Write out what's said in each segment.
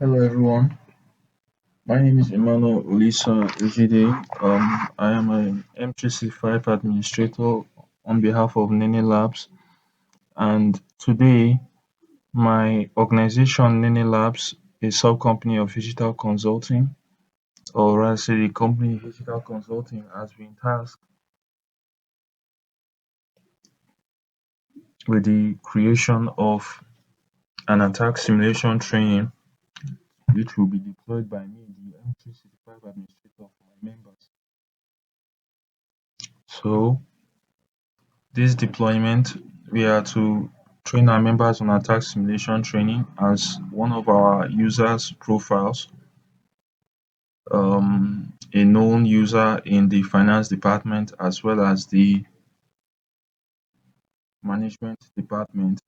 Hello everyone, my name is Emmanuel Olisa Ejide. I am an M365 administrator on behalf of Nene Labs, and today my organization Nene Labs, a sub-company of Digital Consulting, or rather say the company Digital Consulting has been tasked with the creation of an attack simulation training which will be deployed by me, the M365 administrator for my members. So this deployment, we are to train our members on attack simulation training as one of our users' profiles, a known user in the finance department as well as the management department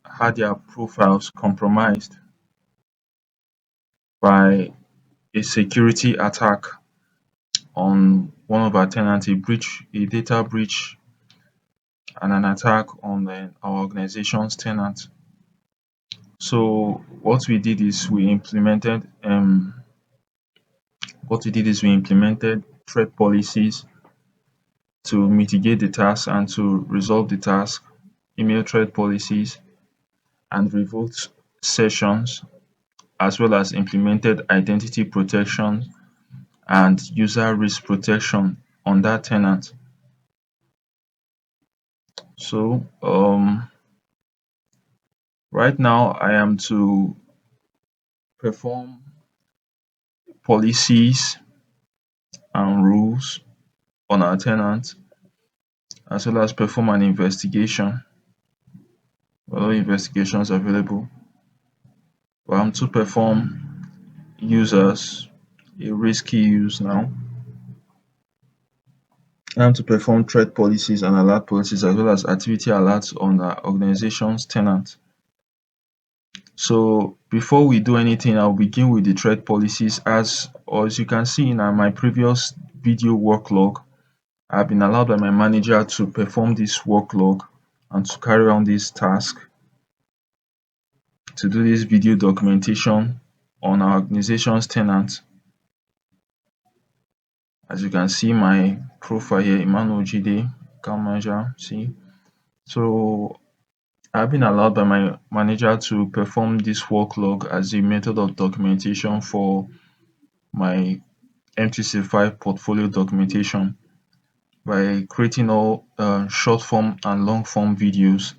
had their profiles compromised by a security attack on one of our tenants, a data breach, and an attack on our organization's tenant. So we implemented threat policies to mitigate the task and to resolve the task, email threat policies and revoked sessions, as well as implemented identity protection and user risk protection on that tenant. So right now I am to perform policies and rules on our tenant, as well as perform an investigation. All investigations available. To perform users a risky use now. To perform threat policies and alert policies as well as activity alerts on our organization's tenant. So before we do anything, I'll begin with the threat policies. As you can see in my previous video work log, I've been allowed by my manager to perform this work log and to carry on this task, to do this video documentation on our organization's tenant. As you can see my profile here, Emmanuel Jide, account manager, see. So I've been allowed by my manager to perform this work log as a method of documentation for my M365 portfolio documentation by creating all short form and long form videos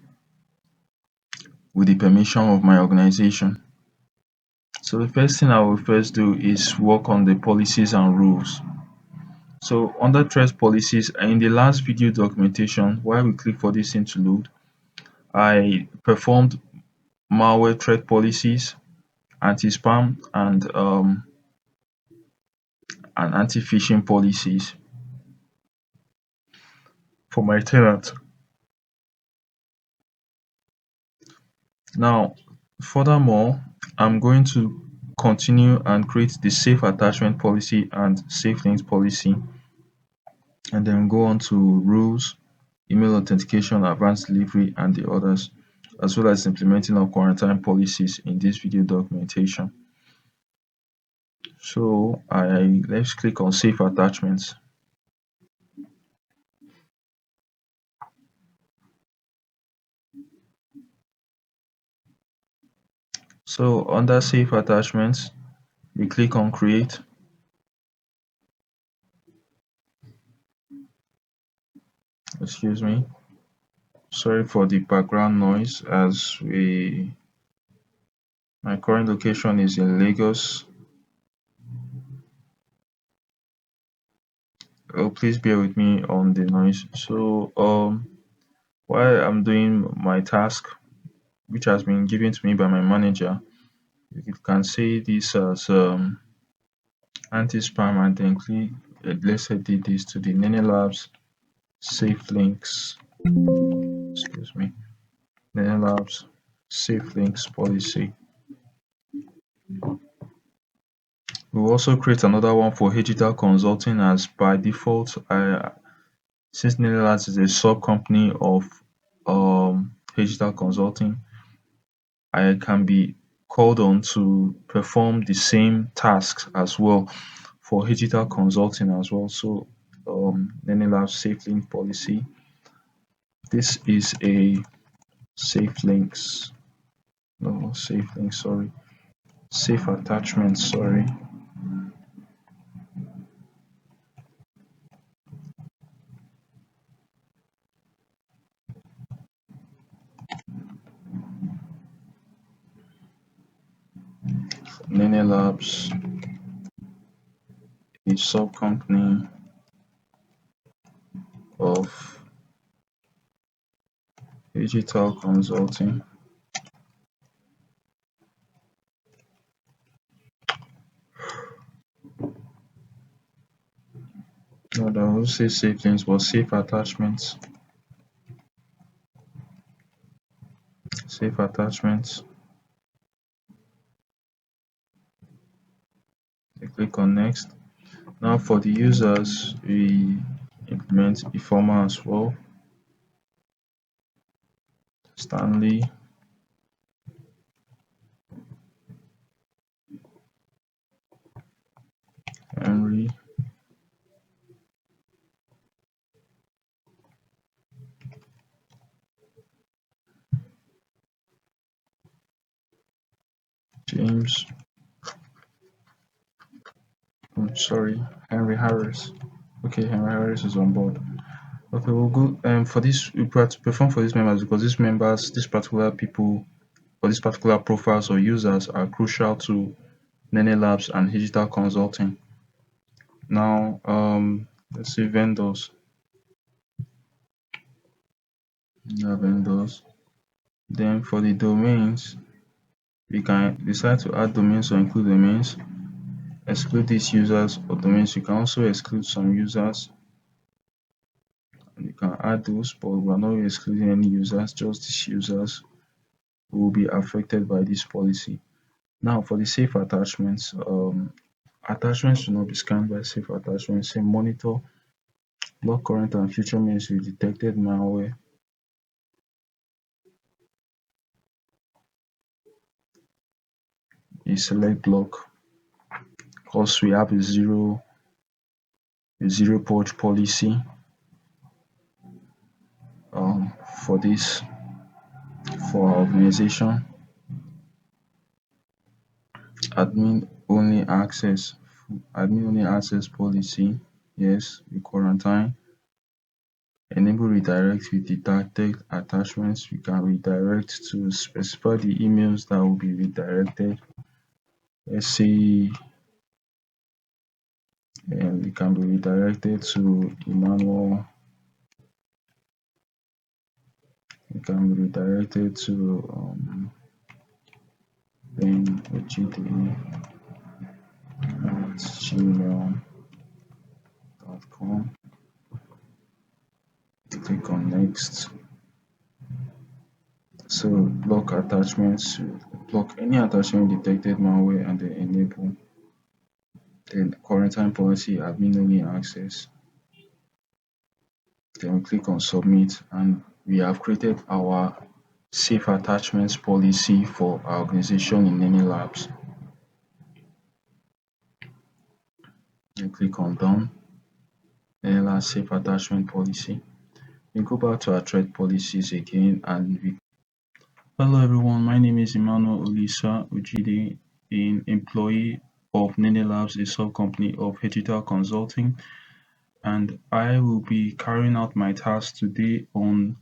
with the permission of my organization. So the first thing I will first do is work on the policies and rules. So under threat policies, in the last video documentation, while we click for this thing to load, I performed malware threat policies, anti-spam and anti-phishing policies for my tenant. Now, furthermore, I'm going to continue and create the safe attachment policy and SafeLinks policy, and then go on to rules, email authentication, advanced delivery, and the others, as well as implementing our quarantine policies in this video documentation. So let's click on Safe Attachments. So under Safe Attachments, we click on Create. Excuse me. Sorry for the background noise as my current location is in Lagos. Oh, please bear with me on the noise. So while I'm doing my task, which has been given to me by my manager, you can say this as anti-spam, and then click let's edit this to the Nene Labs SafeLinks. Excuse me, Nene Labs SafeLinks policy. We'll also create another one for digital consulting, as by default, since Nene Labs is a sub company of digital consulting, I can be called on to perform the same tasks as well for digital consulting as well. So Nenelab's SafeLink policy. This is a SafeLinks. No, not SafeLinks, sorry. Safe attachment, sorry. Nenelabs, a sub company of digital consulting. No, I will say SafeLinks, but safe attachments. Safe attachments. I click on next. Now for the users, we implement Informa as well. Stanley, Henry, James, sorry, Henry Harris. Okay, Henry Harris is on board. Okay, we'll go for this we perform for these members because these members, these particular people or these particular profiles or users are crucial to Nene Labs and digital consulting. Now, let's see vendors. Vendors. Then for the domains, we can decide to add domains or include domains. Exclude these users or domains. You can also exclude some users. You can add those, but we're not excluding any users, just these users who will be affected by this policy. Now for the safe attachments, attachments should not be scanned by safe attachments. Say monitor, block current and future mails with detected malware. You select block because we have a zero purge policy for this for our organization. Admin only access policy. Yes, we quarantine. Enable redirect with detected attachments. We can redirect to specify the emails that will be redirected. Let's say it can be redirected to Emmanuel. It can be redirected to Ben Ojide at gmail.com. Click on next. So block attachments, block any attachment detected malware and then enable. Then quarantine policy admin only access. Then we click on submit and we have created our safe attachments policy for our organization in Nene Labs. And click on done. Nene Labs safe attachment policy. We go back to our thread policies again and we. Hello everyone, my name is Emmanuel Olisa Ujide, an employee of Nene Labs, a sub company of Digital Consulting, and I will be carrying out my task today on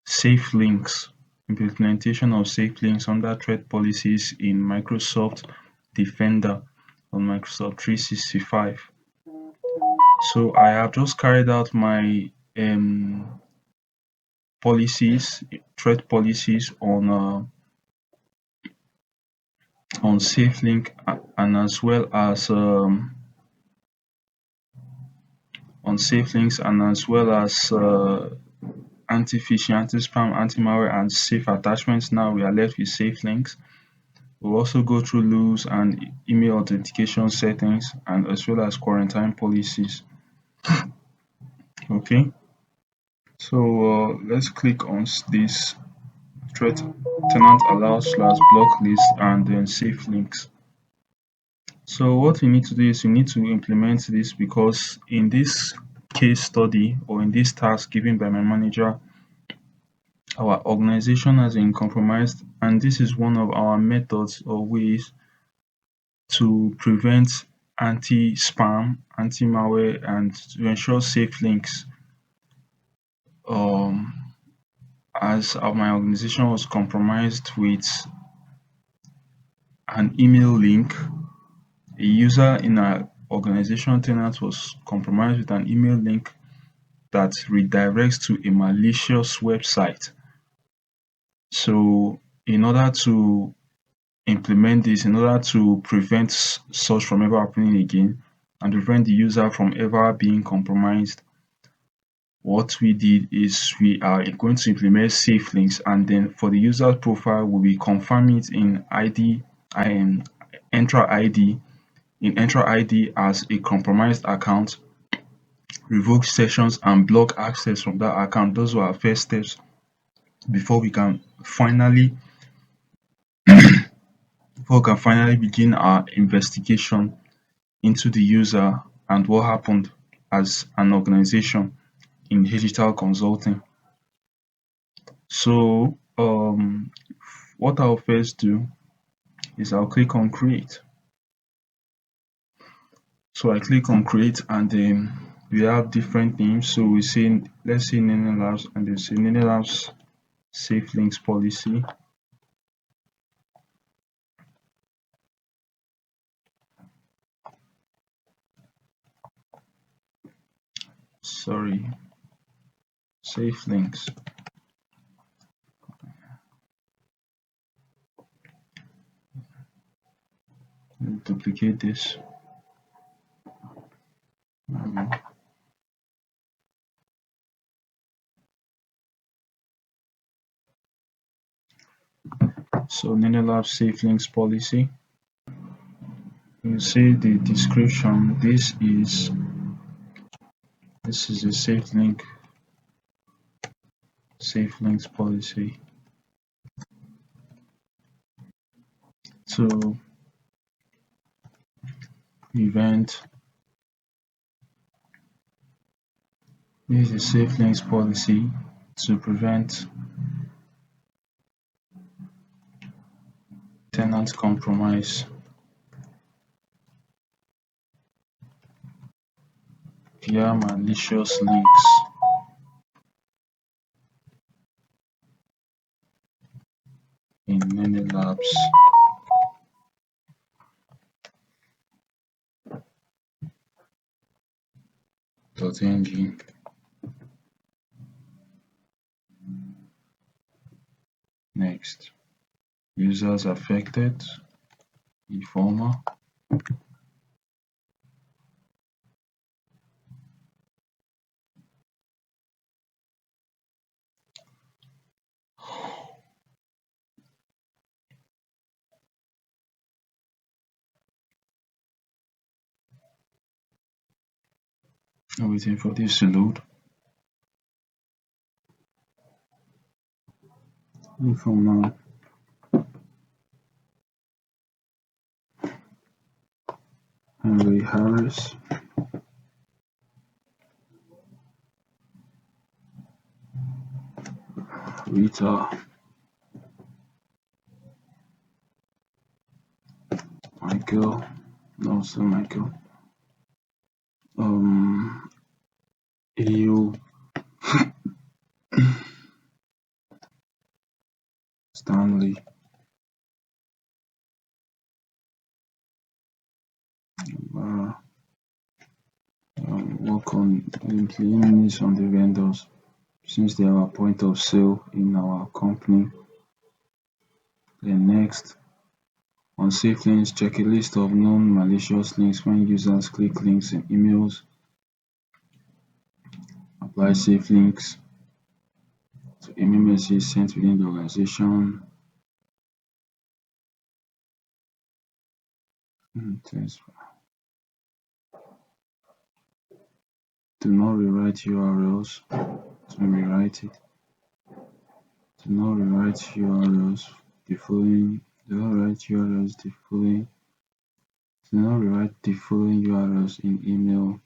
SafeLinks, implementation of SafeLinks under threat policies in Microsoft Defender on Microsoft 365. So I have just carried out my policies, threat policies on SafeLink and as well as on SafeLinks and as well as anti-phishing, anti-spam, anti-malware, and safe attachments. Now we are left with SafeLinks. We'll also go through rules and email authentication settings and as well as quarantine policies. Okay, so let's click on this threat tenant allow slash block list and then safe links. So what you need to do is you need to implement this because in this case study or in this task given by my manager, our organization has been compromised, and this is one of our methods or ways to prevent anti-spam, anti-malware, and to ensure safe links. Um, as my organization was compromised with an email link, a user in our organization tenant was compromised with an email link that redirects to a malicious website. So, in order to implement this, in order to prevent such from ever happening again and prevent the user from ever being compromised, what we did is we are going to implement safe links, and then for the user profile we will confirm it in ID, in Entra ID, in Entra ID as a compromised account, revoke sessions and block access from that account. Those were our first steps before we can finally begin our investigation into the user and what happened as an organization in digital consulting. So what I'll first do is I'll click on create. So I click on create, and then we have different names. So we say, let's say Nene Labs, and they say Nene Labs safe links policy. Sorry, safe links. Duplicate this. So Nene Labs safe links policy. You see the description. This is a safe links policy. To prevent, this is a safe links policy to prevent tenant compromise via malicious links in Nene Labs. .ng. Next, users affected, informer. I'm waiting for this to load. Informer. Henry Harris. Rita. Michael. No, still Michael. AU. Stanley. Work on implementing this on the vendors since they are a point of sale in our company. Then next, on safe links, check a list of known malicious links when users click links in emails. Apply safe links to email messages sent within the organization. Do not rewrite URLs. To rewrite it. Do not rewrite URLs. The following. Do not write URLs. The following. Do not rewrite the following URLs in email.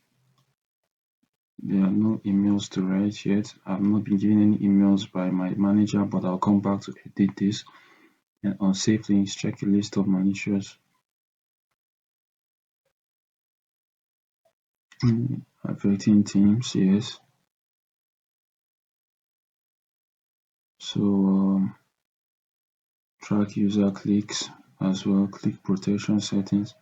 There are no emails to write yet. I've not been given any emails by my manager, but I'll come back to edit this. And on SafeLinks, check a list of managers. Affecting teams, yes. So track user clicks as well, click protection settings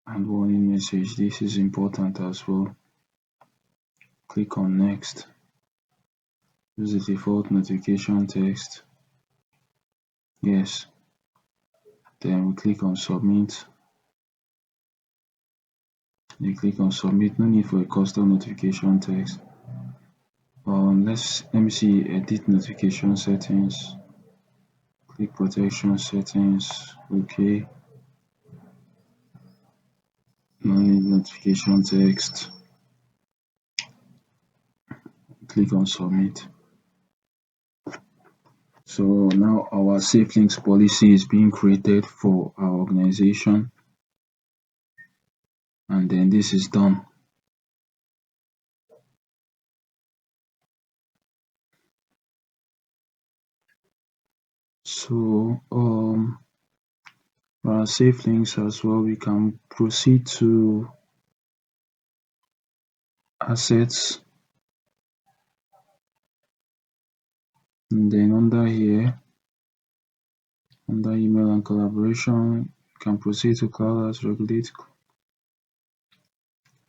and warning message. This is important as well. Click on next. Use the default notification text. Yes. Then we click on submit. You click on submit. No need for a custom notification text. Let me see, edit notification settings. Click protection settings. Okay. No need notification text. Click on submit. So now our SafeLinks policy is being created for our organization, and then this is done. So for our SafeLinks as well, we can proceed to assets, and then under here, under email and collaboration, you can proceed to cloud as regulate.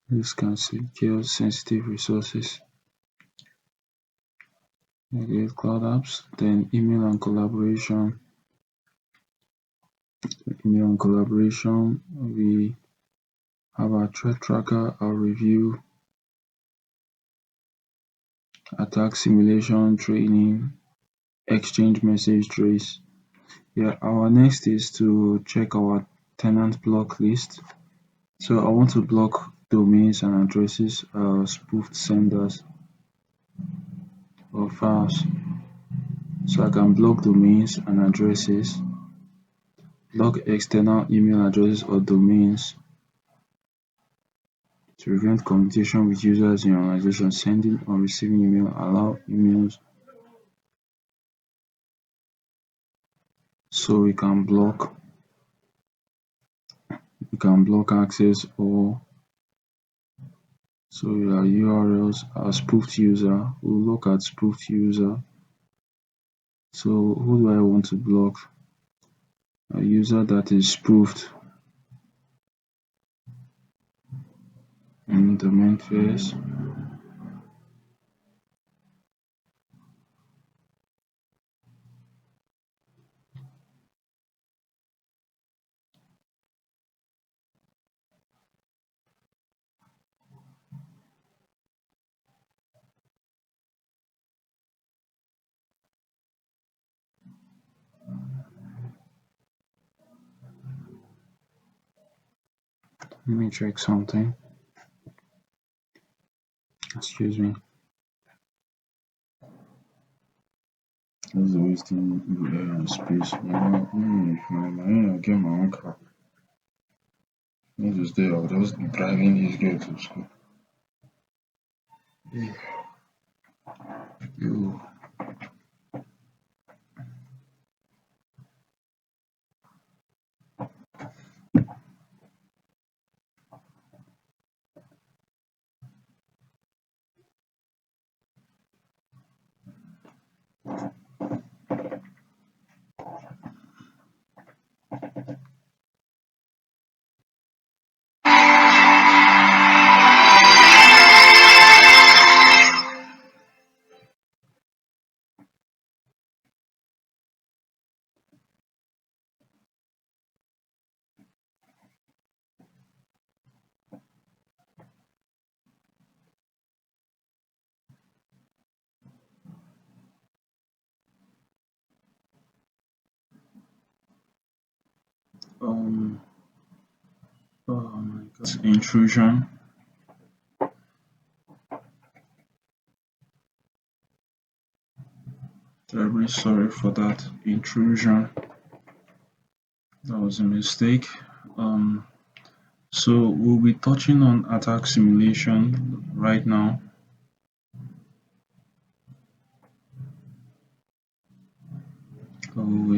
This can secure sensitive resources. Regulate cloud apps, then email and collaboration. Email and collaboration, we have our threat tracker, our review, attack simulation training, exchange message trace. Yeah, our next is to check our tenant block list. So I want to block domains and addresses, spoofed senders of files. So I can block domains and addresses, block external email addresses or domains to prevent communication with users in your organization, sending or receiving email, allow emails. So we can block access, or so our URLs are spoofed user. We'll look at spoofed user. So who do I want to block? A user that is spoofed in domain first. Let me check something. Excuse me. That's wasting space. I get my own car. Not just there, I'll just be driving this girl to school. You. Um. Oh my God. Intrusion. Terribly sorry for that intrusion. That was a mistake. Um, so we'll be touching on attack simulation right now. Oh,